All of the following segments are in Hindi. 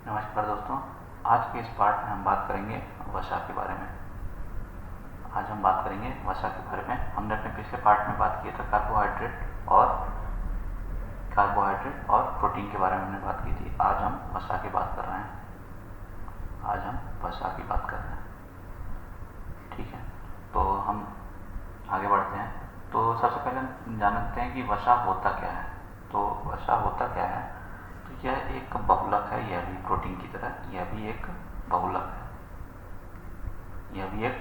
नमस्कार दोस्तों। आज के इस पार्ट में हम बात करेंगे वसा के बारे में। आज हम बात करेंगे वसा के बारे में। हमने अपने पिछले पार्ट में बात किया था कार्बोहाइड्रेट और प्रोटीन के बारे में हमने बात की थी। आज हम वसा की बात कर रहे हैं। ठीक है, तो हम आगे बढ़ते हैं। तो सबसे पहले हम जानते हैं कि वसा होता क्या है। तो वसा होता क्या है, तो यह एक बहुलक है। यह भी प्रोटीन की तरह यह भी एक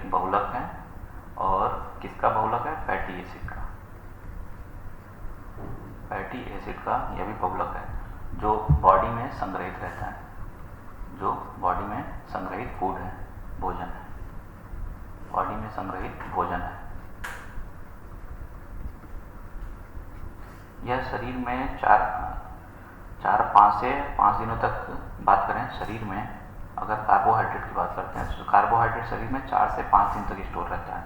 बहुलक है। और किसका बहुलक है? फैटी एसिड का यह भी बहुलक है, जो बॉडी में संग्रहित रहता है, जो बॉडी में संग्रहित फूड है, भोजन है, बॉडी में संग्रहित भोजन है। यह शरीर में 4-5 से 5 दिनों तक बात करें शरीर में, अगर कार्बोहाइड्रेट की बात करते हैं तो कार्बोहाइड्रेट शरीर में 4 से 5 दिन तक स्टोर रहता है।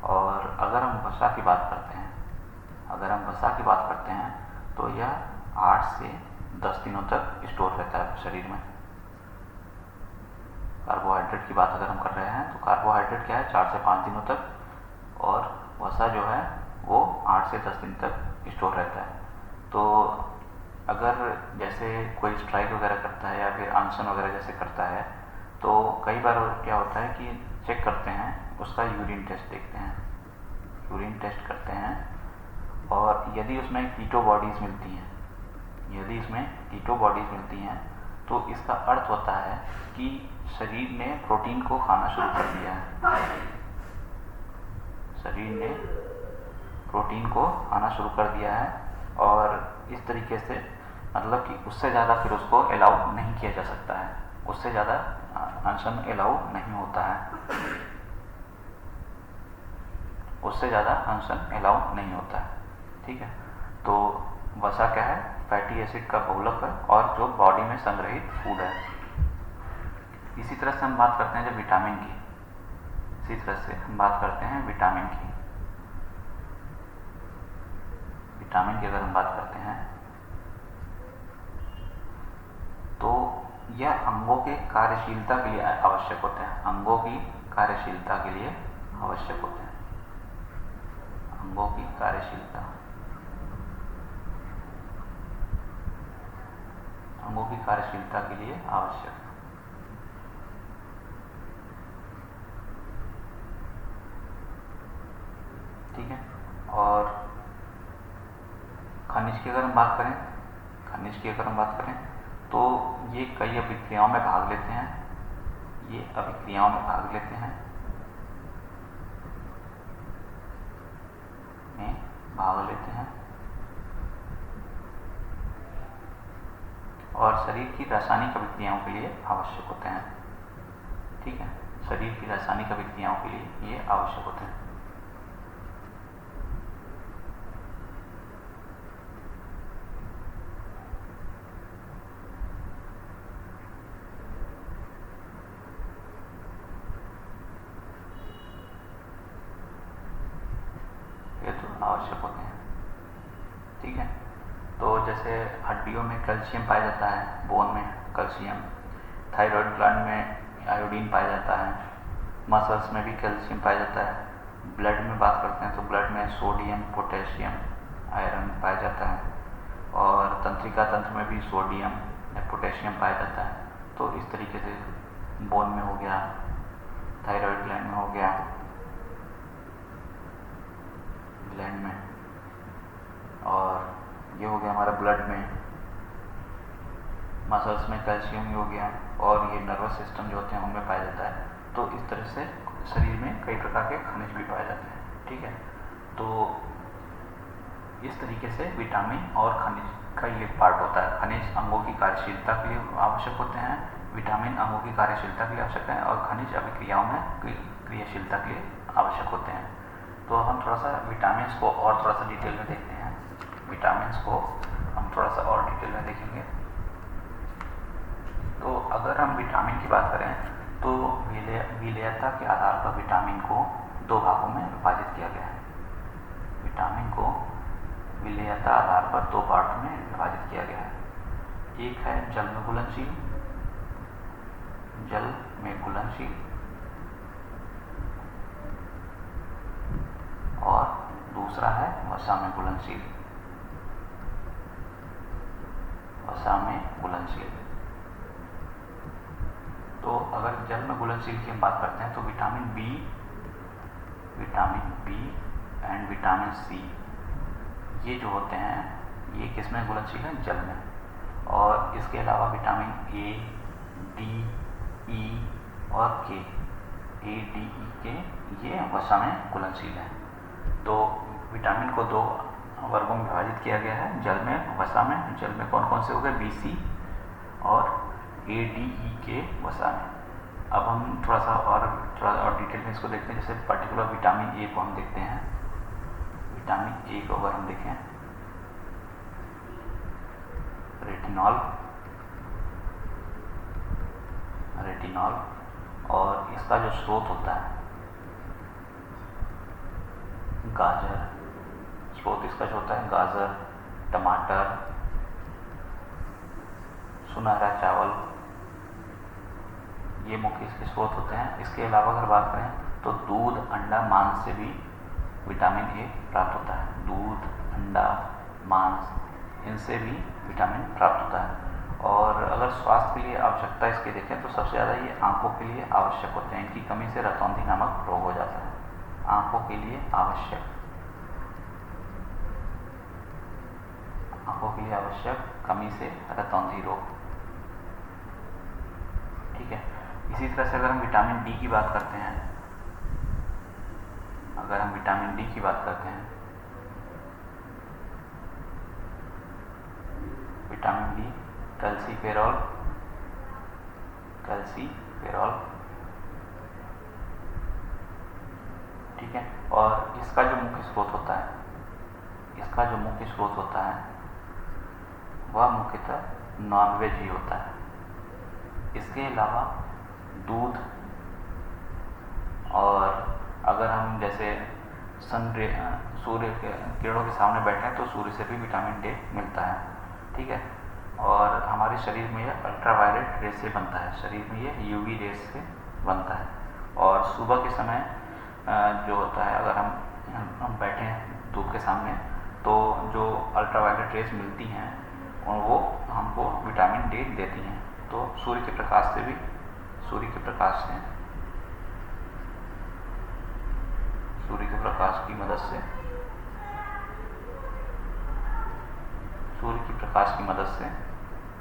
और अगर हम वसा की बात करते हैं तो यह 8 से 10 दिनों तक स्टोर रहता है शरीर में। कार्बोहाइड्रेट की बात अगर हम कर रहे हैं तो कार्बोहाइड्रेट क्या है, 4 से 5 दिनों तक, और वसा जो है वो 8 से 10 दिन तक स्टोर रहता है। तो अगर जैसे कोई स्ट्राइक वगैरह करता है या फिर अनशन वगैरह जैसे करता है, तो कई बार क्या होता है कि चेक करते हैं, उसका यूरिन टेस्ट देखते हैं, यूरिन टेस्ट करते हैं, और यदि उसमें कीटो बॉडीज़ मिलती हैं तो इसका अर्थ होता है कि शरीर ने प्रोटीन को खाना शुरू कर दिया है। शरीर ने प्रोटीन को खाना शुरू कर दिया है, और इस तरीके से मतलब कि उससे ज़्यादा फिर उसको अलाउ नहीं किया जा सकता है, उससे ज़्यादा अनशन अलाउ नहीं होता है, ठीक है। तो वसा क्या है? फैटी एसिड का बहुलक है, और जो बॉडी में संग्रहित फूड है। इसी तरह से हम बात करते हैं जब विटामिन की, अगर हम बात करते हैं तो यह अंगों के कार्यशीलता के लिए आवश्यक होते हैं। अंगों की कार्यशीलता के लिए आवश्यक ठीक है। और खनिज की अगर हम बात करें तो ये कई अभिक्रियाओं में भाग लेते हैं। और शरीर की रासायनिक अभिक्रियाओं के लिए आवश्यक होते हैं, ठीक है। शरीर की रासायनिक अभिक्रियाओं के लिए ये आवश्यक होते हैं। ठीक है। तो जैसे हड्डियों में कैल्शियम पाया जाता है, बोन में कैल्शियम, थायराइड ग्लैंड में आयोडीन पाया जाता है, मसल्स में भी कैल्शियम पाया जाता है। ब्लड में बात करते हैं तो ब्लड में सोडियम, पोटेशियम, आयरन पाया जाता है, और तंत्रिका तंत्र में भी सोडियम या पोटेशियम पाया जाता है। तो इस तरीके से बोन में हो गया, थायराइड ग्लैंड में हो गया, और ये हो गया हमारा ब्लड में, मसल्स में कैल्शियम ही हो गया, और ये नर्वस सिस्टम जो होते हैं उनमें पाया जाता है। तो इस तरह से शरीर में कई प्रकार के खनिज भी पाए जाते हैं, ठीक है। तो इस तरीके से विटामिन और खनिज का ये पार्ट होता है। खनिज अंगों की कार्यशीलता के लिए आवश्यक होते हैं, विटामिन अंगों की कार्यशीलता के लिए आवश्यक है, और खनिज अभिक्रियाओं में क्रियाशीलता के लिए आवश्यक होते हैं। तो हम थोड़ा सा विटामिन को और थोड़ा सा डिटेल में देखते हैं। देखेंगे। तो अगर हम विटामिन की बात करें तो विलेयता के आधार पर विटामिन को 2 भागों में विभाजित किया गया है। विटामिन को विलेयता आधार पर 2 पार्ट में विभाजित किया गया है। एक है जल में घुलनशील जल में घुलनशील और दूसरा है वसा में घुलनशील। वसा में घुलनशील। तो अगर जल में घुलनशील की हम बात करते हैं तो vitamin B and vitamin C ये जो होते हैं ये किस में घुलनशील है? जल में। और इसके अलावा विटामिन ए, डी, ई और के, ये वसा में घुलनशील है। तो विटामिन को दो वर्गों में विभाजित किया गया है, जल में, वसा में। जल में कौन कौन से हो गए? बी, सी और ए, डी, ई, के वसा में। अब हम थोड़ा और डिटेल में इसको देखते हैं। जैसे पर्टिकुलर विटामिन ए को हम देखते हैं। विटामिन ए को अगर हम देखें, रेटिनॉल और इसका जो स्रोत होता है गाजर, स्रोत इसका जो होता है गाजर, टमाटर, सुनहरा चावल, ये मुख्य इसके स्रोत होते हैं। इसके अलावा अगर बात करें तो दूध, अंडा, मांस से भी विटामिन ए प्राप्त होता है। दूध, अंडा, मांस, इनसे भी विटामिन प्राप्त होता है। और अगर स्वास्थ्य के लिए आवश्यकता इसके देखें तो सबसे ज़्यादा ये आंखों के लिए आवश्यक होते हैं। इनकी कमी से रतौंधी नामक रोग हो जाता है। आंखों के लिए आवश्यक, कमी से रतौंधी रोग। ठीक है। इसी तरह से अगर हम विटामिन डी की बात करते हैं, विटामिन डी कैल्सीफेरॉल, ठीक है। और इसका जो मुख्य स्रोत होता है, वह मुख्यतः नॉनवेज ही होता है। इसके अलावा दूध, और अगर हम जैसे सूर्य के किरणों के सामने बैठे हैं तो सूर्य से भी विटामिन डी मिलता है। ठीक है। और हमारे शरीर में यह अल्ट्रावायलेट रेस से बनता है, शरीर में ये यूवी रेस से बनता है। और सुबह के समय जो होता है, अगर हम बैठे हैं धूप के सामने तो जो अल्ट्रावायलेट रेस मिलती हैं वो हमको विटामिन डी देती हैं। तो सूर्य के प्रकाश की मदद से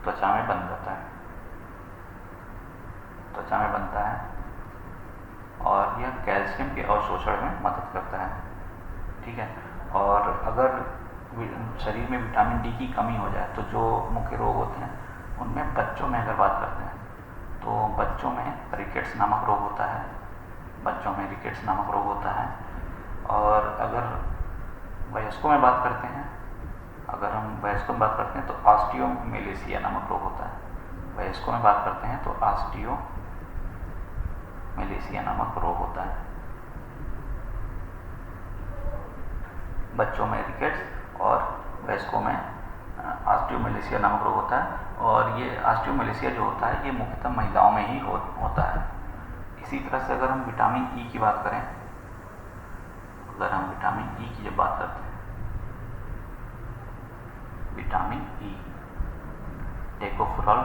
त्वचा में बनता है और यह कैल्शियम के अवशोषण में मदद करता है। ठीक है। और अगर शरीर में विटामिन डी की कमी हो जाए तो जो मुख्य रोग होते हैं उनमें बच्चों में अगर बात करते हैं तो बच्चों में रिकेट्स नामक रोग होता है। और अगर वयस्कों में बात करते हैं तो ऑस्टियोमेलेसिया नामक रोग होता है। बच्चों में रिकेट्स और वयस्कों में ऑस्टियोमेलेसिया नामक रोग होता है। और ये ऑस्टियोमेलेसिया जो होता है ये मुख्यतः महिलाओं में ही होता है। इसी तरह से अगर हम विटामिन ई की बात करें, जब बात करते हैं विटामिन ई, टेकोफेरॉल,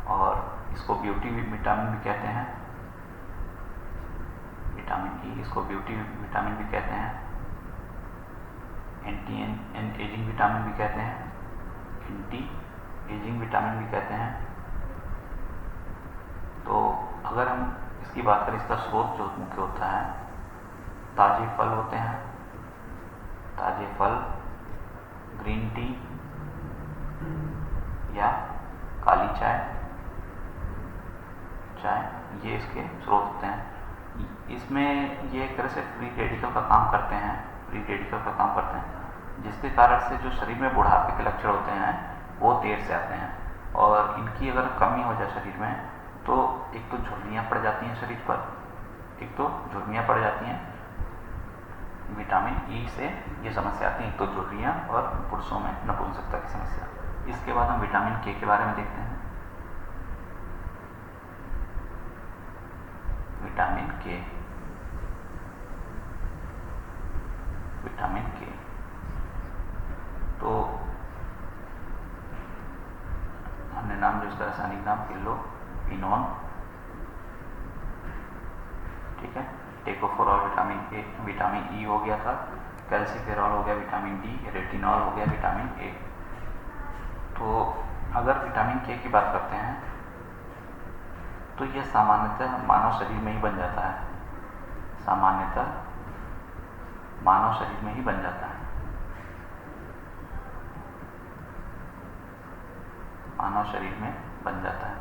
और इसको ब्यूटी विटामिन भी कहते हैं। इसको ब्यूटी विटामिन भी कहते हैं, एंटी एजिंग विटामिन भी कहते हैं। तो अगर हम इसकी बात करें, इसका स्रोत जो मुख्य होता है ताजे फल होते हैं, ग्रीन टी या काली चाय, ये इसके स्रोत होते हैं। इसमें ये एक तरह से फ्री रेडिकल का काम करते हैं, जिसके कारण से जो शरीर में बुढ़ापे के लक्षण होते हैं वो देर से आते हैं। और इनकी अगर कमी हो जाए शरीर में तो एक तो झुर्रियाँ पड़ जाती हैं शरीर पर, विटामिन ई से ये समस्या आती है, तो झुर्रियाँ और पुरुषों में नपुंसकता की समस्या। इसके बाद हम विटामिन के बारे में देखते हैं। विटामिन के, विटामिन के तो हमने नाम जो इसका रासायनिक नाम किलोफिनोन, ठीक है। टेकोफोरॉल विटामिन ए, विटामिन ई हो गया था, कैल्सीफेरॉल हो गया विटामिन डी, रेटिनॉल हो गया विटामिन ए। तो अगर विटामिन के की बात करते हैं तो यह सामान्यतः मानव शरीर में ही बन जाता है, सामान्यतः मानव शरीर में ही बन जाता है, मानव शरीर में बन जाता है।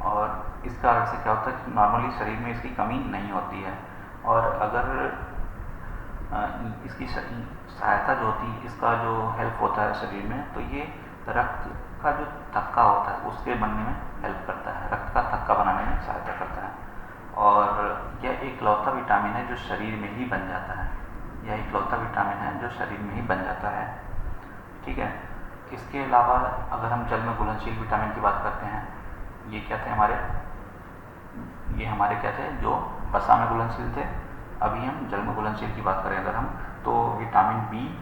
और इस कारण से क्या होता है कि नॉर्मली शरीर में इसकी कमी नहीं होती है, और अगर इसकी सहायता जो होती है, इसका जो हेल्प होता है शरीर में, तो ये रक्त का जो थक्का होता है उसके बनने में हेल्प करता है, रक्त का थक्का बनाने में सहायता करता है। और यह एकलौता विटामिन है जो शरीर में ही बन जाता है, यह एकलौता विटामिन है जो शरीर में ही बन जाता है, ठीक है। इसके अलावा अगर हम जल में घुलनशील विटामिन की बात करते हैं, ये क्या थे हमारे, ये हमारे क्या थे जो वसा में घुलनशील थे। अभी हम जल में घुलनशील की बात करें अगर हम, तो विटामिन बी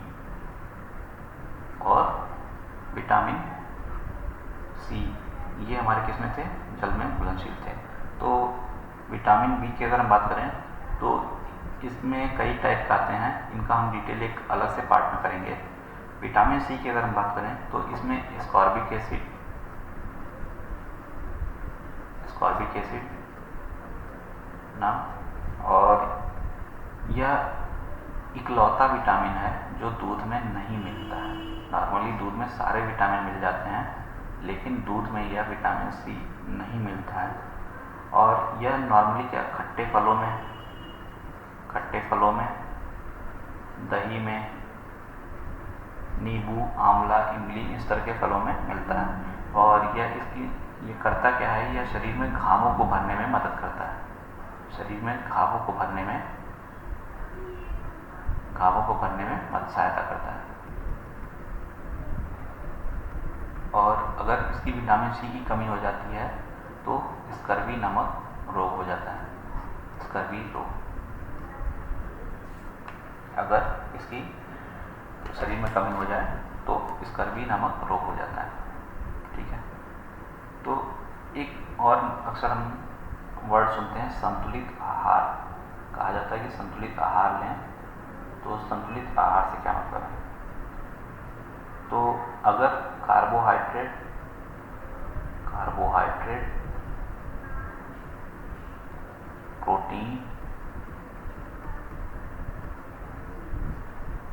और विटामिन सी, ये हमारे किस में थे, जल में घुलनशील थे। तो विटामिन बी की अगर हम बात करें तो इसमें कई टाइप का आते हैं, इनका हम डिटेल एक अलग से पार्ट में करेंगे। विटामिन सी की अगर हम बात करें तो इसमें स्कॉर्बिक एसिड, स्कॉर्बिक एसिड नाम, और यह इकलौता विटामिन है जो दूध में नहीं मिलता है। नॉर्मली दूध में सारे विटामिन मिल जाते हैं, लेकिन दूध में यह विटामिन सी नहीं मिलता है। और यह नॉर्मली क्या खट्टे फलों में, खट्टे फलों में, दही में, नींबू, आंवला, इमली, इस तरह के फलों में मिलता है। और यह इसकी ये करता क्या है, यह शरीर में घावों को भरने में मदद करता है, शरीर में घावों को भरने में, घावों को भरने में मदद सहायता करता है। और अगर इसकी विटामिन सी की कमी हो जाती है तो स्कर्वी नामक रोग हो जाता है, स्कर्वी रोग। अगर इसकी शरीर में कमी हो जाए तो स्कर्वी नामक रोग हो जाता है, ठीक है। तो एक और अक्सर हम वर्ड सुनते हैं संतुलित आहार, कहा जाता है कि संतुलित आहार लें। तो संतुलित आहार से क्या मतलब है, तो अगर कार्बोहाइड्रेट, प्रोटीन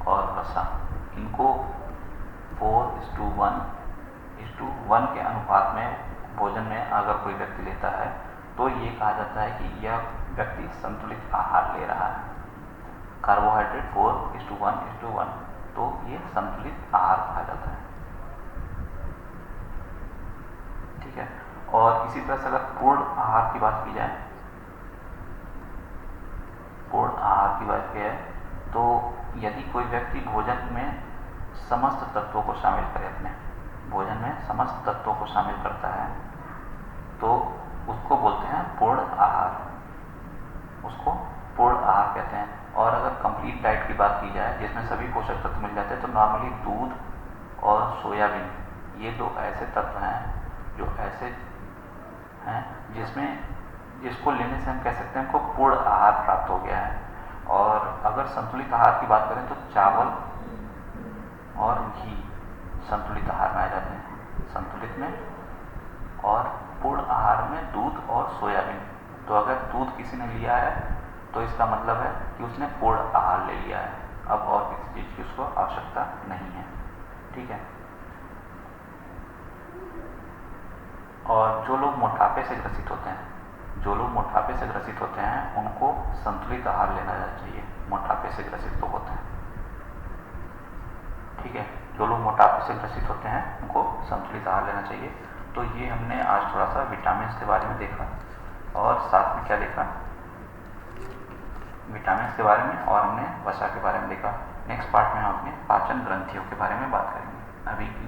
और वसा, इनको 4:1 के अनुपात में भोजन में अगर कोई व्यक्ति लेता है तो ये कहा जाता है कि यह व्यक्ति संतुलित आहार ले रहा है। कार्बोहाइड्रेट 4:1:1, तो ये संतुलित आहार कहा जाता है, ठीक है। और इसी तरह से अगर पूर्ण आहार की बात की जाए, पूर्ण आहार की बात की जाए तो यदि कोई व्यक्ति भोजन में समस्त तत्वों को शामिल करे, अपने भोजन में समस्त तत्वों को शामिल करता है, तो उसको बोलते हैं पूर्ण आहार, उसको पूर्ण आहार कहते हैं। और अगर कंप्लीट डाइट की बात की जाए जिसमें सभी पोषक तत्व मिल जाते हैं, तो नॉर्मली दूध और सोयाबीन, ये दो ऐसे तत्व हैं जो ऐसे हैं जिसको लेने से हम कह सकते हैं हमको पूर्ण आहार प्राप्त हो गया है। और अगर संतुलित आहार की बात करें तो चावल और घी संतुलित आहार में आ जाते हैं, संतुलित में। और पूर्ण आहार में दूध और सोयाबीन। तो अगर दूध किसी ने लिया है तो इसका मतलब है कि उसने पूर्ण आहार ले लिया है, अब और किसी चीज़ की उसको आवश्यकता नहीं है, ठीक है। और जो लोग मोटापे से ग्रसित होते हैं, जो लोग मोटापे से ग्रसित होते हैं उनको संतुलित आहार लेना चाहिए, मोटापे से ग्रसित लोग होते हैं, ठीक है। जो लोग मोटापे से ग्रसित होते हैं उनको संतुलित आहार लेना चाहिए। तो ये हमने आज थोड़ा सा विटामिन के बारे में देखा, और साथ में क्या देखा, विटामिन के बारे में और हमने वसा के बारे में देखा। नेक्स्ट पार्ट में हम अपने पाचन ग्रंथियों के बारे में बात करेंगे। अभी